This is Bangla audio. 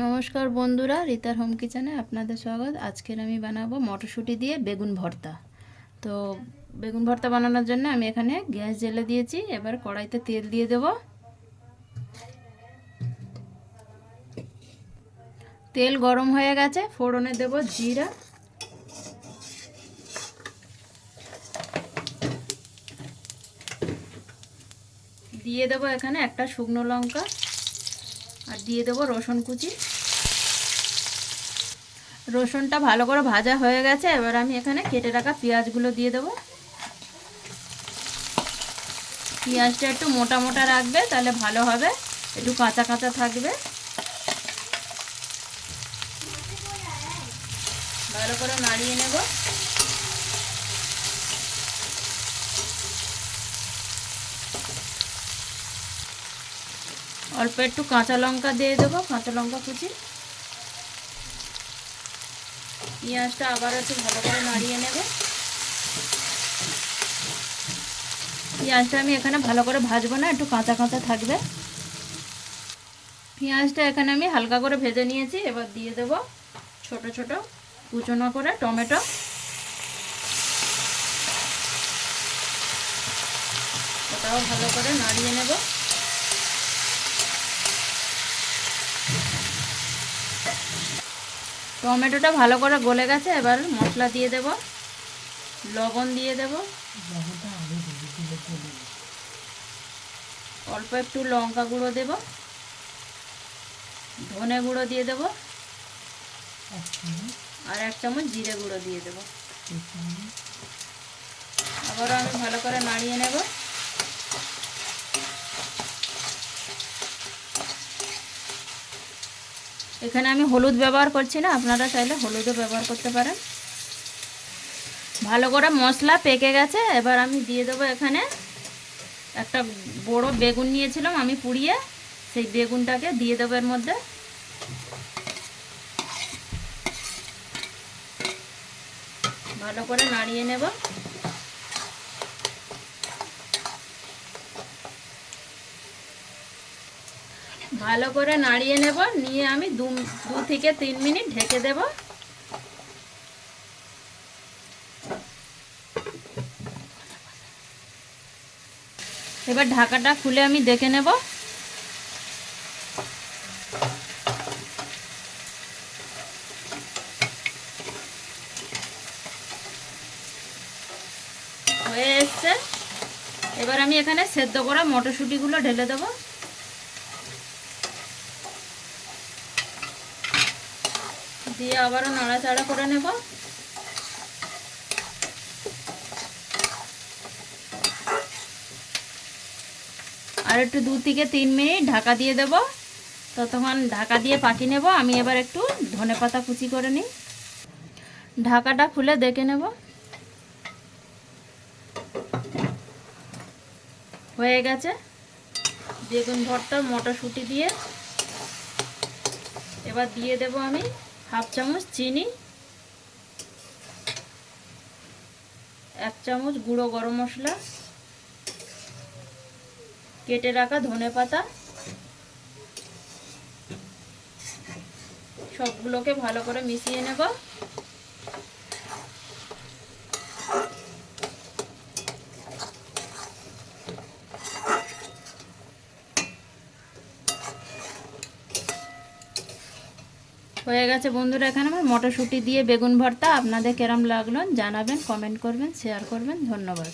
নমস্কার বন্ধুরা, রিতার হোম কিচেনে আপনাদের স্বাগত। আজকের আমি বানাবো মটরশুঁটি দিয়ে বেগুন ভর্তা। তো বেগুন ভর্তা বানানোর জন্য আমি এখানে গ্যাস জ্বেলে দিয়েছি। এবার কড়াইতে তেল দিয়ে দেব। তেল গরম হয়ে গেছে, ফোড়নে দেব জিরা, দিয়ে দেব এখানে একটা শুকনো লঙ্কা, আর দিয়ে দেব রসুন কুচি। রসুনটা ভালো করে ভাজা হয়ে গেছে। এবার আমি এখানে কেটে রাখা পেঁয়াজগুলো দিয়ে দেব। পেঁয়াজটা একটু মোটা মোটা রাখবে, তাহলে ভালো হবে, একটু কাঁচা কাঁচা থাকবে। ভালো করে নাড়িয়ে নেব। অল্প একটু কাঁচা লঙ্কা দিয়ে দেবো, কাঁচা লঙ্কা কুচি। পেঁয়াজটা আবার একটু ভালো করে নাড়িয়ে নেব। পেঁয়াজটা আমি এখানে ভালো করে ভাজবো না, একটু কাঁচা কাঁচা থাকবে। পেঁয়াজটা এখানে আমি হালকা করে ভেজে নিয়েছি। এবার দিয়ে দেব ছোট ছোট কুচনো করে টমেটো। ওটাও ভালো করে নাড়িয়ে নেব। টমেটোটা ভালো করে গলে গেছে। এবার মশলা দিয়ে দেব, লবণ দিয়ে দেব, অল্প একটু লঙ্কা গুঁড়ো দেব, ধনে গুঁড়ো দিয়ে দেব, আর 1 চামচ জিরে গুঁড়ো দিয়ে দেব। আবারও আমি ভালো করে নাড়িয়ে নেব। এখানে আমি হলুদ ব্যবহার করছি না, আপনারা চাইলে হলুদও ব্যবহার করতে পারেন। ভালো করে মশলা পেকে গেছে। এবার আমি দিয়ে দেবো এখানে একটা বড় বেগুন নিয়েছিলাম আমি পুড়িয়ে, সেই বেগুনটাকে দিয়ে দেবো এর মধ্যে। ভালো করে নাড়িয়ে নেব। ভালো করে নাড়িয়ে নেব, নিয়ে আমি 2 থেকে 3 মিনিট ঢেকে দেব। এবার ঢাকাটা খুলে আমি দেখে নেব। হয়ে এসছে। এবার আমি এখানে সেদ্ধ করা মটরশুঁটিগুলো ঢেলে দেব। দিয়ে আবারও নাড়াচাড়া করে নেব। আর একটু 2 থেকে 3 মিনিট ঢাকা দিয়ে দেব। ততক্ষণ ঢাকা দিয়ে পাকিয়ে নেব। আমি এবার একটু ধনেপাতা কুচি করে নিই। ঢাকাটা খুলে দেখে নেব। হয়ে গেছে বেগুন ভর্তা মটরশুঁটি দিয়ে। এবার দিয়ে দেব আমি 1/2 চামচ চিনি, 1 চামচ গুঁড়ো গরম মশলা, কেটে রাখা ধনেপাতা। সবগুলোকে ভালো করে মিশিয়ে নেব। হয়ে গেছে বন্ধুরা, এখানে আমার মটরশুঁটি দিয়ে বেগুন ভর্তা। আপনাদের কেরম লাগলো জানাবেন, কমেন্ট করবেন, শেয়ার করবেন। ধন্যবাদ।